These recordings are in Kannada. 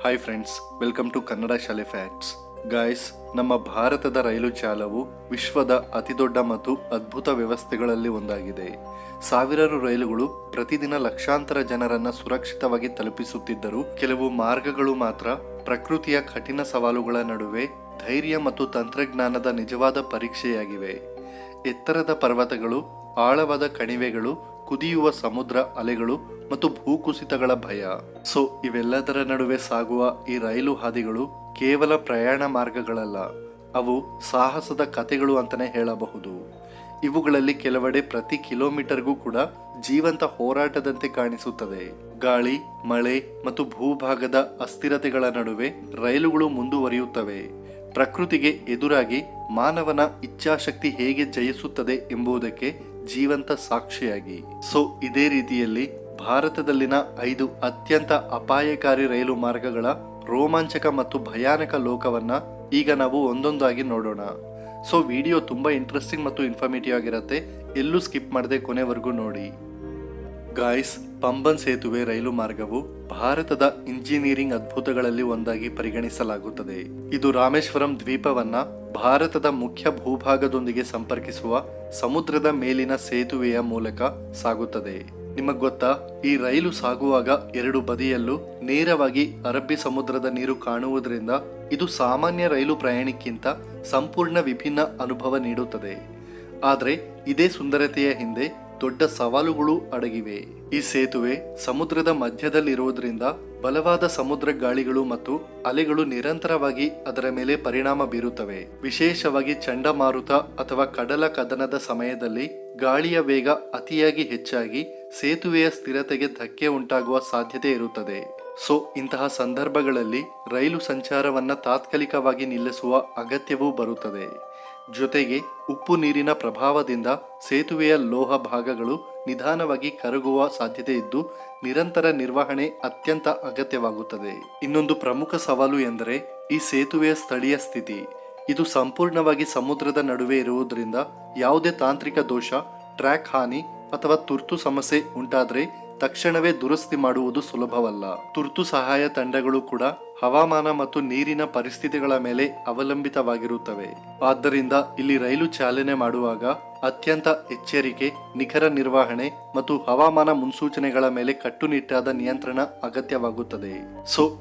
Hi friends, welcome to Kannada ಶಾಲೆ ಫ್ಯಾಕ್ಟ್ಸ್. ಗಾಯ್ಸ್, ನಮ್ಮ ಭಾರತದ ರೈಲು ಜಾಲವು ವಿಶ್ವದ ಅತಿದೊಡ್ಡ ಮತ್ತು ಅದ್ಭುತ ವ್ಯವಸ್ಥೆಗಳಲ್ಲಿ ಒಂದಾಗಿದೆ. ಸಾವಿರಾರು ರೈಲುಗಳು ಪ್ರತಿದಿನ ಲಕ್ಷಾಂತರ ಜನರನ್ನ ಸುರಕ್ಷಿತವಾಗಿ ತಲುಪಿಸುತ್ತಿದ್ದರೂ ಕೆಲವು ಮಾರ್ಗಗಳು ಮಾತ್ರ ಪ್ರಕೃತಿಯ ಕಠಿಣ ಸವಾಲುಗಳ ನಡುವೆ ಧೈರ್ಯ ಮತ್ತು ತಂತ್ರಜ್ಞಾನದ ನಿಜವಾದ ಪರೀಕ್ಷೆಯಾಗಿವೆ. ಎತ್ತರದ ಪರ್ವತಗಳು, ಆಳವಾದ ಕಣಿವೆಗಳು, ಕುದಿಯುವ ಸಮುದ್ರ ಅಲೆಗಳು ಮತ್ತು ಭೂಕುಸಿತಗಳ ಭಯ. ಇವೆಲ್ಲದರ ನಡುವೆ ಸಾಗುವ ಈ ರೈಲು ಹಾದಿಗಳು ಕೇವಲ ಪ್ರಯಾಣ ಮಾರ್ಗಗಳಲ್ಲ, ಅವು ಸಾಹಸದ ಕಥೆಗಳು ಅಂತಾನೆ ಹೇಳಬಹುದು. ಇವುಗಳಲ್ಲಿ ಕೆಲವೆಡೆ ಪ್ರತಿ ಕಿಲೋಮೀಟರ್ಗೂ ಕೂಡ ಜೀವಂತ ಹೋರಾಟದಂತೆ ಕಾಣಿಸುತ್ತದೆ. ಗಾಳಿ, ಮಳೆ ಮತ್ತು ಭೂಭಾಗದ ಅಸ್ಥಿರತೆಗಳ ನಡುವೆ ರೈಲುಗಳು ಮುಂದುವರಿಯುತ್ತವೆ. ಪ್ರಕೃತಿಗೆ ಎದುರಾಗಿ ಮಾನವನ ಇಚ್ಛಾಶಕ್ತಿ ಹೇಗೆ ಜಯಿಸುತ್ತದೆ ಎಂಬುದಕ್ಕೆ ಜೀವಂತ ಸಾಕ್ಷಿಯಾಗಿ. ಇದೇ ರೀತಿಯಲ್ಲಿ ಭಾರತದಲ್ಲಿನ 5 ಅತ್ಯಂತ ಅಪಾಯಕಾರಿ ರೈಲು ಮಾರ್ಗಗಳ ರೋಮಾಂಚಕ ಮತ್ತು ಭಯಾನಕ ಲೋಕವನ್ನ ಈಗ ನಾವು ಒಂದೊಂದಾಗಿ ನೋಡೋಣ. ವಿಡಿಯೋ ತುಂಬಾ ಇಂಟ್ರೆಸ್ಟಿಂಗ್ ಮತ್ತು ಇನ್ಫಾರ್ಮೇಟಿವ್ ಆಗಿರುತ್ತೆ. ಎಲ್ಲೂ ಸ್ಕಿಪ್ ಮಾಡದೆ ಕೊನೆವರೆಗೂ ನೋಡಿ. ಗಾಯ್ಸ್, ಪಂಬನ್ ಸೇತುವೆ ರೈಲು ಮಾರ್ಗವು ಭಾರತದ ಇಂಜಿನಿಯರಿಂಗ್ ಅದ್ಭುತಗಳಲ್ಲಿ ಒಂದಾಗಿ ಪರಿಗಣಿಸಲಾಗುತ್ತದೆ. ಇದು ರಾಮೇಶ್ವರಂ ದ್ವೀಪವನ್ನ ಭಾರತದ ಮುಖ್ಯ ಭೂಭಾಗದೊಂದಿಗೆ ಸಂಪರ್ಕಿಸುವ ಸಮುದ್ರದ ಮೇಲಿನ ಸೇತುವೆಯ ಮೂಲಕ ಸಾಗುತ್ತದೆ. ನಿಮಗೆ ಗೊತ್ತಾ, ಈ ರೈಲು ಸಾಗುವಾಗ 2 ಬದಿಯಲ್ಲೂ ನೇರವಾಗಿ ಅರಬ್ಬಿ ಸಮುದ್ರದ ನೀರು ಕಾಣುವುದರಿಂದ ಇದು ಸಾಮಾನ್ಯ ರೈಲು ಪ್ರಯಾಣಕ್ಕಿಂತ ಸಂಪೂರ್ಣ ವಿಭಿನ್ನ ಅನುಭವ ನೀಡುತ್ತದೆ. ಆದರೆ ಇದೇ ಸುಂದರತೆಯ ಹಿಂದೆ ದೊಡ್ಡ ಸವಾಲುಗಳು ಅಡಗಿವೆ. ಈ ಸೇತುವೆ ಸಮುದ್ರದ ಮಧ್ಯದಲ್ಲಿರುವುದರಿಂದ ಬಲವಾದ ಸಮುದ್ರ ಗಾಳಿಗಳು ಮತ್ತು ಅಲೆಗಳು ನಿರಂತರವಾಗಿ ಅದರ ಮೇಲೆ ಪರಿಣಾಮ ಬೀರುತ್ತವೆ. ವಿಶೇಷವಾಗಿ ಚಂಡಮಾರುತ ಅಥವಾ ಕಡಲ ಕದನದ ಸಮಯದಲ್ಲಿ ಗಾಳಿಯ ವೇಗ ಅತಿಯಾಗಿ ಹೆಚ್ಚಾಗಿ ಸೇತುವೆಯ ಸ್ಥಿರತೆಗೆ ಧಕ್ಕೆ ಉಂಟಾಗುವ ಸಾಧ್ಯತೆ ಇರುತ್ತದೆ. ಇಂತಹ ಸಂದರ್ಭಗಳಲ್ಲಿ ರೈಲು ಸಂಚಾರವನ್ನ ತಾತ್ಕಾಲಿಕವಾಗಿ ನಿಲ್ಲಿಸುವ ಅಗತ್ಯವೂ ಬರುತ್ತದೆ. ಜೊತೆಗೆ ಉಪ್ಪು ನೀರಿನ ಪ್ರಭಾವದಿಂದ ಸೇತುವೆಯ ಲೋಹ ಭಾಗಗಳು ನಿಧಾನವಾಗಿ ಕರಗುವ ಸಾಧ್ಯತೆ ಇದ್ದು ನಿರಂತರ ನಿರ್ವಹಣೆ ಅತ್ಯಂತ ಅಗತ್ಯವಾಗುತ್ತದೆ. ಇನ್ನೊಂದು ಪ್ರಮುಖ ಸವಾಲು ಎಂದರೆ ಈ ಸೇತುವೆಯ ಸ್ಥಳೀಯ ಸ್ಥಿತಿ. ಇದು ಸಂಪೂರ್ಣವಾಗಿ ಸಮುದ್ರದ ನಡುವೆ ಇರುವುದರಿಂದ ಯಾವುದೇ ತಾಂತ್ರಿಕ ದೋಷ, ಟ್ರ್ಯಾಕ್ ಹಾನಿ ಅಥವಾ ತುರ್ತು ಸಮಸ್ಯೆ ಉಂಟಾದರೆ ತಕ್ಷಣವೇ ದುರಸ್ತಿ ಮಾಡುವುದು ಸುಲಭವಲ್ಲ. ತುರ್ತು ಸಹಾಯ ತಂಡಗಳು ಕೂಡ ಹವಾಮಾನ ಮತ್ತು ನೀರಿನ ಪರಿಸ್ಥಿತಿಗಳ ಮೇಲೆ ಅವಲಂಬಿತವಾಗಿರುತ್ತವೆ. ಆದ್ದರಿಂದ ಇಲ್ಲಿ ರೈಲು ಚಾಲನೆ ಮಾಡುವಾಗ ಅತ್ಯಂತ ಎಚ್ಚರಿಕೆ, ನಿಖರ ನಿರ್ವಹಣೆ ಮತ್ತು ಹವಾಮಾನ ಮುನ್ಸೂಚನೆಗಳ ಮೇಲೆ ಕಟ್ಟುನಿಟ್ಟಾದ ನಿಯಂತ್ರಣ ಅಗತ್ಯವಾಗುತ್ತದೆ.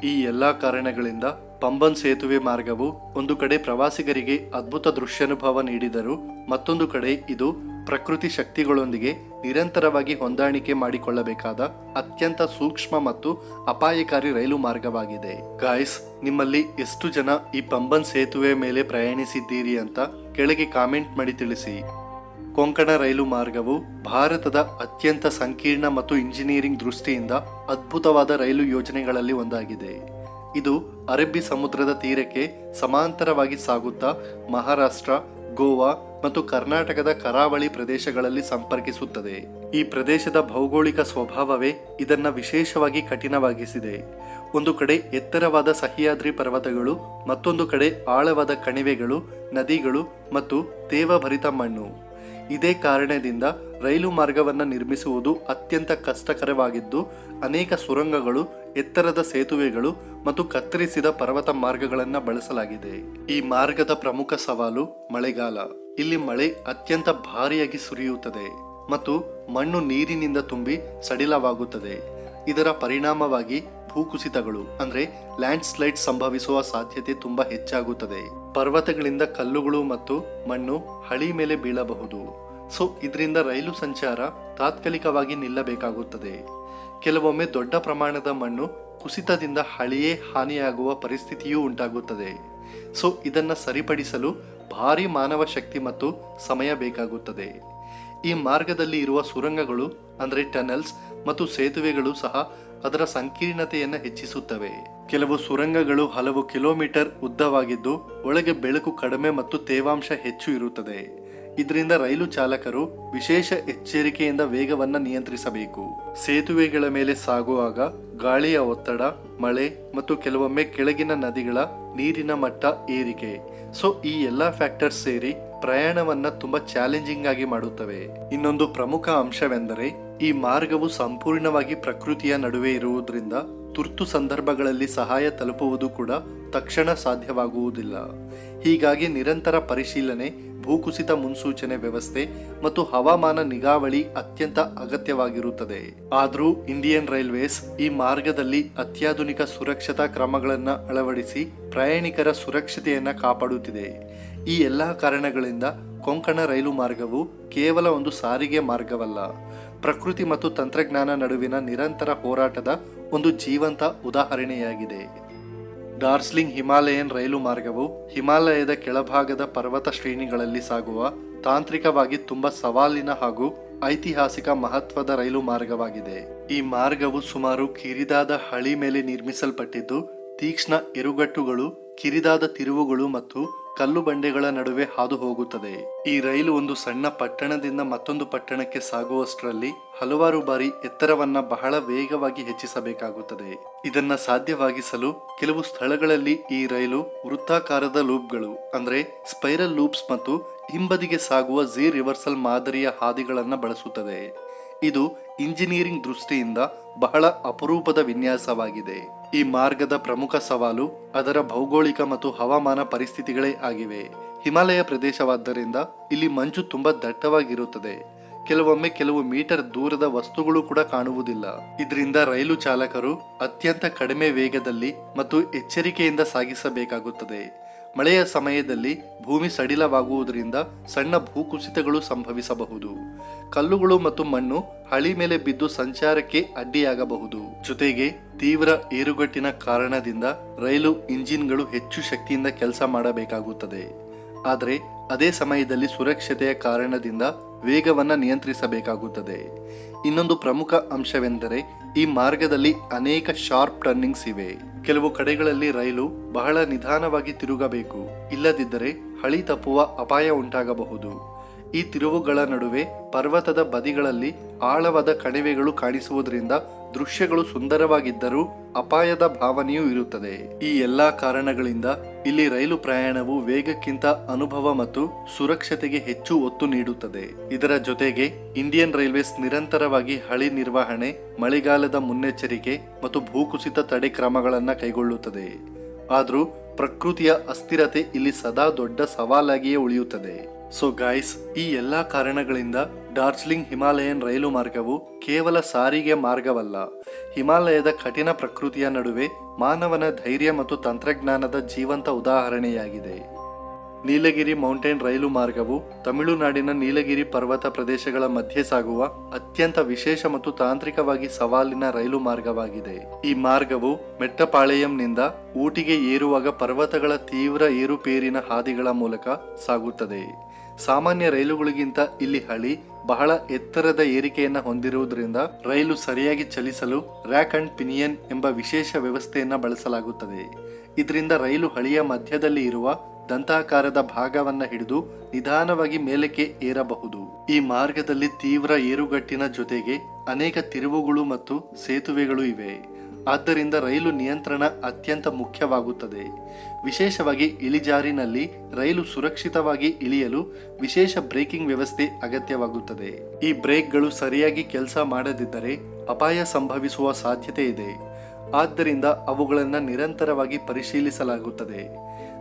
ಈ ಎಲ್ಲಾ ಕಾರಣಗಳಿಂದ ಪಂಬನ್ ಸೇತುವೆ ಮಾರ್ಗವು ಒಂದು ಕಡೆ ಪ್ರವಾಸಿಗರಿಗೆ ಅದ್ಭುತ ದೃಶ್ಯಾನುಭವ ನೀಡಿದರೂ ಮತ್ತೊಂದು ಕಡೆ ಇದು ಪ್ರಕೃತಿ ಶಕ್ತಿಗಳೊಂದಿಗೆ ನಿರಂತರವಾಗಿ ಹೊಂದಾಣಿಕೆ ಮಾಡಿಕೊಳ್ಳಬೇಕಾದ ಅತ್ಯಂತ ಸೂಕ್ಷ್ಮ ಮತ್ತು ಅಪಾಯಕಾರಿ ರೈಲು ಮಾರ್ಗವಾಗಿದೆ. ಗಾಯ್ಸ್, ನಿಮ್ಮಲ್ಲಿ ಎಷ್ಟು ಜನ ಈ ಪಂಬನ್ ಸೇತುವೆ ಮೇಲೆ ಪ್ರಯಾಣಿಸಿದ್ದೀರಿ ಅಂತ ಕೆಳಗೆ ಕಾಮೆಂಟ್ ಮಾಡಿ ತಿಳಿಸಿ. ಕೊಂಕಣ ರೈಲು ಮಾರ್ಗವು ಭಾರತದ ಅತ್ಯಂತ ಸಂಕೀರ್ಣ ಮತ್ತು ಇಂಜಿನಿಯರಿಂಗ್ ದೃಷ್ಟಿಯಿಂದ ಅದ್ಭುತವಾದ ರೈಲು ಯೋಜನೆಗಳಲ್ಲಿ ಒಂದಾಗಿದೆ. ಇದು ಅರಬ್ಬಿ ಸಮುದ್ರದ ತೀರಕ್ಕೆ ಸಮಾಂತರವಾಗಿ ಸಾಗುತ್ತಾ ಮಹಾರಾಷ್ಟ್ರ, ಗೋವಾ ಮತ್ತು ಕರ್ನಾಟಕದ ಕರಾವಳಿ ಪ್ರದೇಶಗಳಲ್ಲಿ ಸಂಪರ್ಕಿಸುತ್ತದೆ. ಈ ಪ್ರದೇಶದ ಭೌಗೋಳಿಕ ಸ್ವಭಾವವೇ ಇದನ್ನ ವಿಶೇಷವಾಗಿ ಕಠಿಣವಾಗಿಸಿದೆ. ಒಂದು ಕಡೆ ಎತ್ತರವಾದ ಸಹ್ಯಾದ್ರಿ ಪರ್ವತಗಳು, ಮತ್ತೊಂದು ಕಡೆ ಆಳವಾದ ಕಣಿವೆಗಳು, ನದಿಗಳು ಮತ್ತು ತೇವಭರಿತ ಮಣ್ಣು. ಇದೇ ಕಾರಣದಿಂದ ರೈಲು ಮಾರ್ಗವನ್ನು ನಿರ್ಮಿಸುವುದು ಅತ್ಯಂತ ಕಷ್ಟಕರವಾಗಿದ್ದು ಅನೇಕ ಸುರಂಗಗಳು, ಎತ್ತರದ ಸೇತುವೆಗಳು ಮತ್ತು ಕತ್ತರಿಸಿದ ಪರ್ವತ ಮಾರ್ಗಗಳನ್ನು ಬಳಸಲಾಗಿದೆ. ಈ ಮಾರ್ಗದ ಪ್ರಮುಖ ಸವಾಲು ಮಳೆಗಾಲ. ಇಲ್ಲಿ ಮಳೆ ಅತ್ಯಂತ ಭಾರಿಯಾಗಿ ಸುರಿಯುತ್ತದೆ ಮತ್ತು ಮಣ್ಣು ನೀರಿನಿಂದ ತುಂಬಿ ಸಡಿಲವಾಗುತ್ತದೆ. ಇದರ ಪರಿಣಾಮವಾಗಿ ಭೂಕುಸಿತಗಳು ಅಂದ್ರೆ ಲ್ಯಾಂಡ್ ಸ್ಲೈಡ್ ಸಂಭವಿಸುವ ಸಾಧ್ಯತೆ ತುಂಬಾ ಹೆಚ್ಚಾಗುತ್ತದೆ. ಪರ್ವತಗಳಿಂದ ಕಲ್ಲುಗಳು ಮತ್ತು ಮಣ್ಣು ಹಳಿ ಮೇಲೆ ಬೀಳಬಹುದು. ಇದರಿಂದ ರೈಲು ಸಂಚಾರ ತಾತ್ಕಾಲಿಕವಾಗಿ ನಿಲ್ಲಬೇಕಾಗುತ್ತದೆ. ಕೆಲವೊಮ್ಮೆ ದೊಡ್ಡ ಪ್ರಮಾಣದ ಮಣ್ಣು ಕುಸಿತದಿಂದ ಹಳಿಯೇ ಹಾನಿಯಾಗುವ ಪರಿಸ್ಥಿತಿಯೂ ಉಂಟಾಗುತ್ತದೆ. ಇದನ್ನ ಸರಿಪಡಿಸಲು ಭಾರಿ ಮಾನವ ಶಕ್ತಿ ಮತ್ತು ಸಮಯ ಬೇಕಾಗುತ್ತದೆ. ಈ ಮಾರ್ಗದಲ್ಲಿ ಇರುವ ಸುರಂಗಗಳು ಅಂದ್ರೆ ಟನಲ್ಸ್ ಮತ್ತು ಸೇತುವೆಗಳು ಸಹ ಅದರ ಸಂಕೀರ್ಣತೆಯನ್ನು ಹೆಚ್ಚಿಸುತ್ತವೆ. ಕೆಲವು ಸುರಂಗಗಳು ಹಲವು ಕಿಲೋಮೀಟರ್ ಉದ್ದವಾಗಿದ್ದು ಒಳಗೆ ಬೆಳಕು ಕಡಿಮೆ ಮತ್ತು ತೇವಾಂಶ ಹೆಚ್ಚು ಇರುತ್ತದೆ. ಇದರಿಂದ ರೈಲು ಚಾಲಕರು ವಿಶೇಷ ಎಚ್ಚರಿಕೆಯಿಂದ ವೇಗವನ್ನು ನಿಯಂತ್ರಿಸಬೇಕು. ಸೇತುವೆಗಳ ಮೇಲೆ ಸಾಗುವಾಗ ಗಾಳಿಯ ಒತ್ತಡ, ಮಳೆ ಮತ್ತು ಕೆಲವೊಮ್ಮೆ ಕೆಳಗಿನ ನದಿಗಳ ನೀರಿನ ಮಟ್ಟ ಏರಿಕೆ, ಈ ಎಲ್ಲಾ ಫ್ಯಾಕ್ಟರ್ಸ್ ಸೇರಿ ಪ್ರಯಾಣವನ್ನ ತುಂಬಾ ಚಾಲೆಂಜಿಂಗ್ ಆಗಿ ಮಾಡುತ್ತವೆ. ಇನ್ನೊಂದು ಪ್ರಮುಖ ಅಂಶವೆಂದರೆ ಈ ಮಾರ್ಗವು ಸಂಪೂರ್ಣವಾಗಿ ಪ್ರಕೃತಿಯ ನಡುವೆ ಇರುವುದರಿಂದ ತುರ್ತು ಸಂದರ್ಭಗಳಲ್ಲಿ ಸಹಾಯ ತಲುಪುವುದು ಕೂಡ ತಕ್ಷಣ ಸಾಧ್ಯವಾಗುವುದಿಲ್ಲ. ಹೀಗಾಗಿ ನಿರಂತರ ಪರಿಶೀಲನೆ, ಭೂಕುಸಿತ ಮುನ್ಸೂಚನೆ ವ್ಯವಸ್ಥೆ ಮತ್ತು ಹವಾಮಾನ ನಿಗಾವಳಿ ಅತ್ಯಂತ ಅಗತ್ಯವಾಗಿರುತ್ತದೆ. ಆದರೂ ಇಂಡಿಯನ್ ರೈಲ್ವೇಸ್ ಈ ಮಾರ್ಗದಲ್ಲಿ ಅತ್ಯಾಧುನಿಕ ಸುರಕ್ಷತಾ ಕ್ರಮಗಳನ್ನು ಅಳವಡಿಸಿ ಪ್ರಯಾಣಿಕರ ಸುರಕ್ಷತೆಯನ್ನು ಕಾಪಾಡುತ್ತಿದೆ. ಈ ಎಲ್ಲ ಕಾರಣಗಳಿಂದ ಕೊಂಕಣ ರೈಲು ಮಾರ್ಗವು ಕೇವಲ ಒಂದು ಸಾರಿಗೆ ಮಾರ್ಗವಲ್ಲ, ಪ್ರಕೃತಿ ಮತ್ತು ತಂತ್ರಜ್ಞಾನ ನಡುವಿನ ನಿರಂತರ ಹೋರಾಟದ ಒಂದು ಜೀವಂತ ಉದಾಹರಣೆಯಾಗಿದೆ. ಡಾರ್ಜಿಲಿಂಗ್ ಹಿಮಾಲಯನ್ ರೈಲು ಮಾರ್ಗವು ಹಿಮಾಲಯದ ಕೆಳಭಾಗದ ಪರ್ವತ ಶ್ರೇಣಿಗಳಲ್ಲಿ ಸಾಗುವ ತಾಂತ್ರಿಕವಾಗಿ ತುಂಬಾ ಸವಾಲಿನ ಹಾಗೂ ಐತಿಹಾಸಿಕ ಮಹತ್ವದ ರೈಲು ಮಾರ್ಗವಾಗಿದೆ. ಈ ಮಾರ್ಗವು ಸುಮಾರು ಕಿರಿದಾದ ಹಳಿ ಮೇಲೆ ನಿರ್ಮಿಸಲ್ಪಟ್ಟಿದ್ದು, ತೀಕ್ಷ್ಣ ಎರುಗಟ್ಟುಗಳು, ಕಿರಿದಾದ ತಿರುವುಗಳು ಮತ್ತು ಕಲ್ಲು ಬಂಡೆಗಳ ನಡುವೆ ಹಾದು ಹೋಗುತ್ತದೆ. ಈ ರೈಲು ಒಂದು ಸಣ್ಣ ಪಟ್ಟಣದಿಂದ ಮತ್ತೊಂದು ಪಟ್ಟಣಕ್ಕೆ ಸಾಗುವಷ್ಟರಲ್ಲಿ ಹಲವಾರು ಬಾರಿ ಎತ್ತರವನ್ನ ಬಹಳ ವೇಗವಾಗಿ ಹೆಚ್ಚಿಸಬೇಕಾಗುತ್ತದೆ. ಇದನ್ನ ಸಾಧ್ಯವಾಗಿಸಲು ಕೆಲವು ಸ್ಥಳಗಳಲ್ಲಿ ಈ ರೈಲು ವೃತ್ತಾಕಾರದ ಲೂಪ್ಗಳು ಅಂದ್ರೆ ಸ್ಪೈರಲ್ ಲೂಪ್ಸ್ ಮತ್ತು ಹಿಂಬದಿಗೆ ಸಾಗುವ ಝೀ ರಿವರ್ಸಲ್ ಮಾದರಿಯ ಹಾದಿಗಳನ್ನು ಬಳಸುತ್ತದೆ. ಇದು ಇಂಜಿನಿಯರಿಂಗ್ ದೃಷ್ಟಿಯಿಂದ ಬಹಳ ಅಪರೂಪದ ವಿನ್ಯಾಸವಾಗಿದೆ. ಈ ಮಾರ್ಗದ ಪ್ರಮುಖ ಸವಾಲು ಅದರ ಭೌಗೋಳಿಕ ಮತ್ತು ಹವಾಮಾನ ಪರಿಸ್ಥಿತಿಗಳೇ ಆಗಿವೆ. ಹಿಮಾಲಯ ಪ್ರದೇಶವಾದ್ದರಿಂದ ಇಲ್ಲಿ ಮಂಜು ತುಂಬಾ ದಟ್ಟವಾಗಿರುತ್ತದೆ. ಕೆಲವೊಮ್ಮೆ ಕೆಲವು ಮೀಟರ್ ದೂರದ ವಸ್ತುಗಳು ಕೂಡ ಕಾಣುವುದಿಲ್ಲ. ಇದರಿಂದ ರೈಲು ಚಾಲಕರು ಅತ್ಯಂತ ಕಡಿಮೆ ವೇಗದಲ್ಲಿ ಮತ್ತು ಎಚ್ಚರಿಕೆಯಿಂದ ಸಾಗಿಸಬೇಕಾಗುತ್ತದೆ. ಮಳೆಯ ಸಮಯದಲ್ಲಿ ಭೂಮಿ ಸಡಿಲವಾಗುವುದರಿಂದ ಸಣ್ಣ ಭೂಕುಸಿತಗಳು ಸಂಭವಿಸಬಹುದು. ಕಲ್ಲುಗಳು ಮತ್ತು ಮಣ್ಣು ಹಳಿ ಮೇಲೆ ಬಿದ್ದು ಸಂಚಾರಕ್ಕೆ ಅಡ್ಡಿಯಾಗಬಹುದು. ಜೊತೆಗೆ ತೀವ್ರ ಏರುಗಟ್ಟಿನ ಕಾರಣದಿಂದ ರೈಲು ಇಂಜಿನ್ಗಳು ಹೆಚ್ಚು ಶಕ್ತಿಯಿಂದ ಕೆಲಸ ಮಾಡಬೇಕಾಗುತ್ತದೆ. ಆದರೆ ಅದೇ ಸಮಯದಲ್ಲಿ ಸುರಕ್ಷತೆಯ ಕಾರಣದಿಂದ ವೇಗವನ್ನು ನಿಯಂತ್ರಿಸಬೇಕಾಗುತ್ತದೆ. ಇನ್ನೊಂದು ಪ್ರಮುಖ ಅಂಶವೆಂದರೆ ಈ ಮಾರ್ಗದಲ್ಲಿ ಅನೇಕ ಶಾರ್ಪ್ ಟರ್ನಿಂಗ್ಸ್ ಇವೆ. ಕೆಲವು ಕಡೆಗಳಲ್ಲಿ ರೈಲು ಬಹಳ ನಿಧಾನವಾಗಿ ತಿರುಗಬೇಕು, ಇಲ್ಲದಿದ್ದರೆ ಹಳಿ ತಪ್ಪುವ ಅಪಾಯ ಉಂಟಾಗಬಹುದು. ಈ ತಿರುವುಗಳ ನಡುವೆ ಪರ್ವತದ ಬದಿಗಳಲ್ಲಿ ಆಳವಾದ ಕಣಿವೆಗಳು ಕಾಣಿಸುವುದರಿಂದ ದೃಶ್ಯಗಳು ಸುಂದರವಾಗಿದ್ದರೂ ಅಪಾಯದ ಭಾವನೆಯೂ ಇರುತ್ತದೆ. ಈ ಎಲ್ಲಾ ಕಾರಣಗಳಿಂದ ಇಲ್ಲಿ ರೈಲು ಪ್ರಯಾಣವು ವೇಗಕ್ಕಿಂತ ಅನುಭವ ಮತ್ತು ಸುರಕ್ಷತೆಗೆ ಹೆಚ್ಚು ಒತ್ತು ನೀಡುತ್ತದೆ. ಇದರ ಜೊತೆಗೆ ಇಂಡಿಯನ್ ರೈಲ್ವೇಸ್ ನಿರಂತರವಾಗಿ ಹಳಿ ನಿರ್ವಹಣೆ, ಮಳೆಗಾಲದ ಮುನ್ನೆಚ್ಚರಿಕೆ ಮತ್ತು ಭೂಕುಸಿತ ತಡೆ ಕ್ರಮಗಳನ್ನು ಕೈಗೊಳ್ಳುತ್ತದೆ. ಆದರೂ ಪ್ರಕೃತಿಯ ಅಸ್ಥಿರತೆ ಇಲ್ಲಿ ಸದಾ ದೊಡ್ಡ ಸವಾಲಾಗಿಯೇ ಉಳಿಯುತ್ತದೆ. ಸೊ ಗಾಯ್ಸ್, ಈ ಎಲ್ಲಾ ಕಾರಣಗಳಿಂದ ಡಾರ್ಜಿಲಿಂಗ್ ಹಿಮಾಲಯನ್ ರೈಲು ಮಾರ್ಗವು ಕೇವಲ ಸಾರಿಗೆ ಮಾರ್ಗವಲ್ಲ, ಹಿಮಾಲಯದ ಕಠಿಣ ಪ್ರಕೃತಿಯ ನಡುವೆ ಮಾನವನ ಧೈರ್ಯ ಮತ್ತು ತಂತ್ರಜ್ಞಾನದ ಜೀವಂತ ಉದಾಹರಣೆಯಾಗಿದೆ. ನೀಲಗಿರಿ ಮೌಂಟೇನ್ ರೈಲು ಮಾರ್ಗವು ತಮಿಳುನಾಡಿನ ನೀಲಗಿರಿ ಪರ್ವತ ಪ್ರದೇಶಗಳ ಮಧ್ಯೆ ಸಾಗುವ ಅತ್ಯಂತ ವಿಶೇಷ ಮತ್ತು ತಾಂತ್ರಿಕವಾಗಿ ಸವಾಲಿನ ರೈಲು ಮಾರ್ಗವಾಗಿದೆ. ಈ ಮಾರ್ಗವು ಮೆಟ್ಟಪಾಳೆಯಂನಿಂದ ಊಟಿಗೆ ಏರುವಾಗ ಪರ್ವತಗಳ ತೀವ್ರ ಏರುಪೇರಿನ ಹಾದಿಗಳ ಮೂಲಕ ಸಾಗುತ್ತದೆ. ಸಾಮಾನ್ಯ ರೈಲುಗಳಿಗಿಂತ ಇಲ್ಲಿ ಹಳಿ ಬಹಳ ಎತ್ತರದ ಏರಿಕೆಯನ್ನು ಹೊಂದಿರುವುದರಿಂದ ರೈಲು ಸರಿಯಾಗಿ ಚಲಿಸಲು ರ್ಯಾಕ್ ಅಂಡ್ ಪಿನಿಯನ್ ಎಂಬ ವಿಶೇಷ ವ್ಯವಸ್ಥೆಯನ್ನು ಬಳಸಲಾಗುತ್ತದೆ. ಇದರಿಂದ ರೈಲು ಹಳಿಯ ಮಧ್ಯದಲ್ಲಿ ಇರುವ ದಂತಾಕಾರದ ಭಾಗವನ್ನು ಹಿಡಿದು ನಿಧಾನವಾಗಿ ಮೇಲಕ್ಕೆ ಏರಬಹುದು. ಈ ಮಾರ್ಗದಲ್ಲಿ ತೀವ್ರ ಏರುಗಟ್ಟಿನ ಜೊತೆಗೆ ಅನೇಕ ತಿರುವುಗಳು ಮತ್ತು ಸೇತುವೆಗಳು ಇವೆ. ಆದ್ದರಿಂದ ರೈಲು ನಿಯಂತ್ರಣ ಅತ್ಯಂತ ಮುಖ್ಯವಾಗುತ್ತದೆ. ವಿಶೇಷವಾಗಿ ಇಳಿಜಾರಿನಲ್ಲಿ ರೈಲು ಸುರಕ್ಷಿತವಾಗಿ ಇಳಿಯಲು ವಿಶೇಷ ಬ್ರೇಕಿಂಗ್ ವ್ಯವಸ್ಥೆ ಅಗತ್ಯವಾಗುತ್ತದೆ. ಈ ಬ್ರೇಕ್ಗಳು ಸರಿಯಾಗಿ ಕೆಲಸ ಮಾಡದಿದ್ದರೆ ಅಪಾಯ ಸಂಭವಿಸುವ ಸಾಧ್ಯತೆ ಇದೆ. ಆದ್ದರಿಂದ ಅವುಗಳನ್ನು ನಿರಂತರವಾಗಿ ಪರಿಶೀಲಿಸಲಾಗುತ್ತದೆ.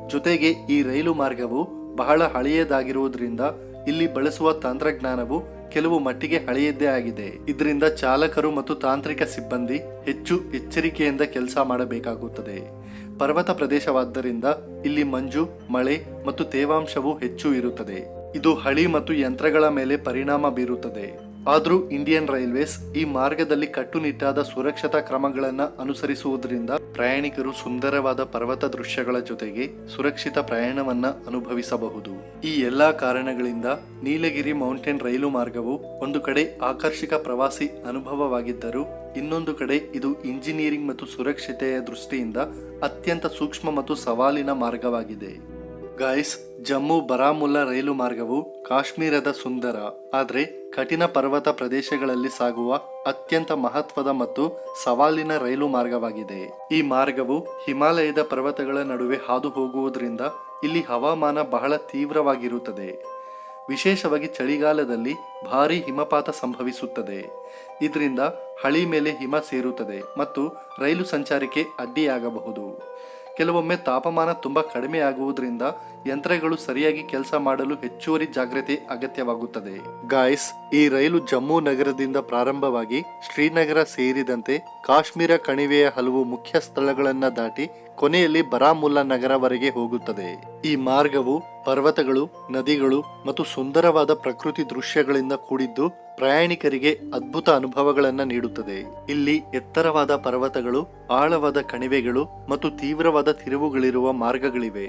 ಜೊತೆಗೆ ಈ ರೈಲು ಮಾರ್ಗವು ಬಹಳ ಹಳೆಯದಾಗಿರುವುದರಿಂದ ಇಲ್ಲಿ ಬಳಸುವ ತಂತ್ರಜ್ಞಾನವು ಕೆಲವು ಮಟ್ಟಿಗೆ ಹಳೆಯದ್ದೇ ಆಗಿದೆ. ಇದರಿಂದ ಚಾಲಕರು ಮತ್ತು ತಾಂತ್ರಿಕ ಸಿಬ್ಬಂದಿ ಹೆಚ್ಚು ಎಚ್ಚರಿಕೆಯಿಂದ ಕೆಲಸ ಮಾಡಬೇಕಾಗುತ್ತದೆ. ಪರ್ವತ ಪ್ರದೇಶವಾದ್ದರಿಂದ ಇಲ್ಲಿ ಮಂಜು, ಮಳೆ ಮತ್ತು ತೇವಾಂಶವು ಹೆಚ್ಚು ಇರುತ್ತದೆ. ಇದು ಹಳಿ ಮತ್ತು ಯಂತ್ರಗಳ ಮೇಲೆ ಪರಿಣಾಮ ಬೀರುತ್ತದೆ. ಆದರೂ ಇಂಡಿಯನ್ ರೈಲ್ವೇಸ್ ಈ ಮಾರ್ಗದಲ್ಲಿ ಕಟ್ಟುನಿಟ್ಟಾದ ಸುರಕ್ಷತಾ ಕ್ರಮಗಳನ್ನು ಅನುಸರಿಸುವುದರಿಂದ ಪ್ರಯಾಣಿಕರು ಸುಂದರವಾದ ಪರ್ವತ ದೃಶ್ಯಗಳ ಜೊತೆಗೆ ಸುರಕ್ಷಿತ ಪ್ರಯಾಣವನ್ನ ಅನುಭವಿಸಬಹುದು. ಈ ಎಲ್ಲಾ ಕಾರಣಗಳಿಂದ ನೀಲಗಿರಿ ಮೌಂಟೇನ್ ರೈಲು ಮಾರ್ಗವು ಒಂದು ಕಡೆ ಆಕರ್ಷಕ ಪ್ರವಾಸಿ ಅನುಭವವಾಗಿದ್ದರೂ ಇನ್ನೊಂದು ಕಡೆ ಇದು ಇಂಜಿನಿಯರಿಂಗ್ ಮತ್ತು ಸುರಕ್ಷತೆಯ ದೃಷ್ಟಿಯಿಂದ ಅತ್ಯಂತ ಸೂಕ್ಷ್ಮ ಮತ್ತು ಸವಾಲಿನ ಮಾರ್ಗವಾಗಿದೆ. ಗಾಯ್ಸ್, ಜಮ್ಮು ಬಾರಾಮುಲ್ಲಾ ರೈಲು ಮಾರ್ಗವು ಕಾಶ್ಮೀರದ ಸುಂದರ ಆದರೆ ಕಠಿಣ ಪರ್ವತ ಪ್ರದೇಶಗಳಲ್ಲಿ ಸಾಗುವ ಅತ್ಯಂತ ಮಹತ್ವದ ಮತ್ತು ಸವಾಲಿನ ರೈಲು ಮಾರ್ಗವಾಗಿದೆ. ಈ ಮಾರ್ಗವು ಹಿಮಾಲಯದ ಪರ್ವತಗಳ ನಡುವೆ ಹಾದು ಹೋಗುವುದರಿಂದ ಇಲ್ಲಿ ಹವಾಮಾನ ಬಹಳ ತೀವ್ರವಾಗಿರುತ್ತದೆ. ವಿಶೇಷವಾಗಿ ಚಳಿಗಾಲದಲ್ಲಿ ಭಾರೀ ಹಿಮಪಾತ ಸಂಭವಿಸುತ್ತದೆ. ಇದರಿಂದ ಹಳಿ ಮೇಲೆ ಹಿಮ ಸೇರುತ್ತದೆ ಮತ್ತು ರೈಲು ಸಂಚಾರಕ್ಕೆ ಅಡ್ಡಿಯಾಗಬಹುದು. ಕೆಲವೊಮ್ಮೆ ತಾಪಮಾನ ತುಂಬ ಕಡಿಮೆ ಆಗುವುದರಿಂದ ಯಂತ್ರಗಳು ಸರಿಯಾಗಿ ಕೆಲಸ ಮಾಡಲು ಹೆಚ್ಚುವರಿ ಜಾಗ್ರತೆ ಅಗತ್ಯವಾಗುತ್ತದೆ. ಗಾಯ್ಸ್, ಈ ರೈಲು ಜಮ್ಮು ನಗರದಿಂದ ಪ್ರಾರಂಭವಾಗಿ ಶ್ರೀನಗರ ಸೇರಿದಂತೆ ಕಾಶ್ಮೀರ ಕಣಿವೆಯ ಹಲವು ಮುಖ್ಯ ಸ್ಥಳಗಳನ್ನು ದಾಟಿ ಕೊನೆಯಲ್ಲಿ ಬಾರಾಮುಲ್ಲಾ ನಗರವರೆಗೆ ಹೋಗುತ್ತದೆ. ಈ ಮಾರ್ಗವು ಪರ್ವತಗಳು, ನದಿಗಳು ಮತ್ತು ಸುಂದರವಾದ ಪ್ರಕೃತಿ ದೃಶ್ಯಗಳಿಂದ ಕೂಡಿದ್ದು ಪ್ರಯಾಣಿಕರಿಗೆ ಅದ್ಭುತ ಅನುಭವಗಳನ್ನು ನೀಡುತ್ತದೆ. ಇಲ್ಲಿ ಎತ್ತರವಾದ ಪರ್ವತಗಳು, ಆಳವಾದ ಕಣಿವೆಗಳು ಮತ್ತು ತೀವ್ರವಾದ ತಿರುವುಗಳಿರುವ ಮಾರ್ಗಗಳಿವೆ.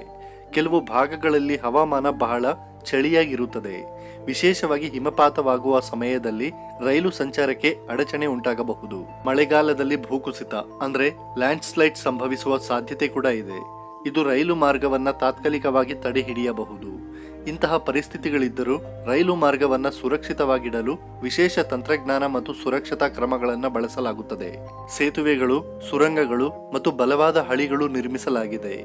ಕೆಲವು ಭಾಗಗಳಲ್ಲಿ ಹವಾಮಾನ ಬಹಳ ಚಳಿಯಾಗಿರುತ್ತದೆ. ವಿಶೇಷವಾಗಿ ಹಿಮಪಾತವಾಗುವ ಸಮಯದಲ್ಲಿ ರೈಲು ಸಂಚಾರಕ್ಕೆ ಅಡಚಣೆ ಉಂಟಾಗಬಹುದು. ಮಳೆಗಾಲದಲ್ಲಿ ಭೂಕುಸಿತ ಅಂದ್ರೆ ಲ್ಯಾಂಡ್ ಸ್ಲೈಡ್ ಸಂಭವಿಸುವ ಸಾಧ್ಯತೆ ಕೂಡ ಇದೆ. ಇದು ರೈಲು ಮಾರ್ಗವನ್ನ ತಾತ್ಕಾಲಿಕವಾಗಿ ತಡೆ ಹಿಡಿಯಬಹುದು. ಇಂತಹ ಪರಿಸ್ಥಿತಿಗಳಿದ್ದರೂ ರೈಲು ಮಾರ್ಗವನ್ನು ಸುರಕ್ಷಿತವಾಗಿಡಲು ವಿಶೇಷ ತಂತ್ರಜ್ಞಾನ ಮತ್ತು ಸುರಕ್ಷತಾ ಕ್ರಮಗಳನ್ನು ಬಳಸಲಾಗುತ್ತದೆ. ಸೇತುವೆಗಳು, ಸುರಂಗಗಳು ಮತ್ತು ಬಲವಾದ ಹಳಿಗಳು ನಿರ್ಮಿಸಲಾಗಿದೆ.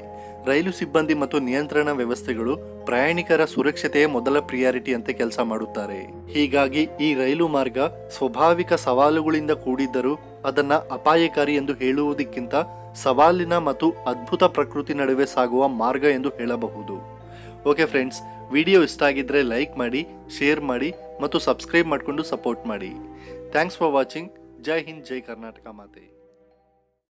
ರೈಲು ಸಿಬ್ಬಂದಿ ಮತ್ತು ನಿಯಂತ್ರಣ ವ್ಯವಸ್ಥೆಗಳು ಪ್ರಯಾಣಿಕರ ಸುರಕ್ಷತೆಯೇ ಮೊದಲ ಪ್ರಿಯಾರಿಟಿ ಅಂತ ಕೆಲಸ ಮಾಡುತ್ತಾರೆ. ಹೀಗಾಗಿ ಈ ರೈಲು ಮಾರ್ಗ ಸ್ವಾಭಾವಿಕ ಸವಾಲುಗಳಿಂದ ಕೂಡಿದ್ದರೂ ಅದನ್ನ ಅಪಾಯಕಾರಿ ಎಂದು ಹೇಳುವುದಕ್ಕಿಂತ ಸವಾಲಿನ ಮತ್ತು ಅದ್ಭುತ ಪ್ರಕೃತಿ ನಡುವೆ ಸಾಗುವ ಮಾರ್ಗ ಎಂದು ಹೇಳಬಹುದು. ಓಕೆ ಫ್ರೆಂಡ್ಸ್, ವಿಡಿಯೋ ಇಷ್ಟ ಆಗಿದ್ರೆ ಲೈಕ್ ಮಾಡಿ, ಶೇರ್ ಮಾಡಿ ಮತ್ತು ಸಬ್ಸ್ಕ್ರೈಬ್ ಮಾಡಿಕೊಂಡು ಸಪೋರ್ಟ್ ಮಾಡಿ. Thanks for watching. ಜೈ ಹಿಂದ್, ಜೈ ಕರ್ನಾಟಕ ಮಾತೆ.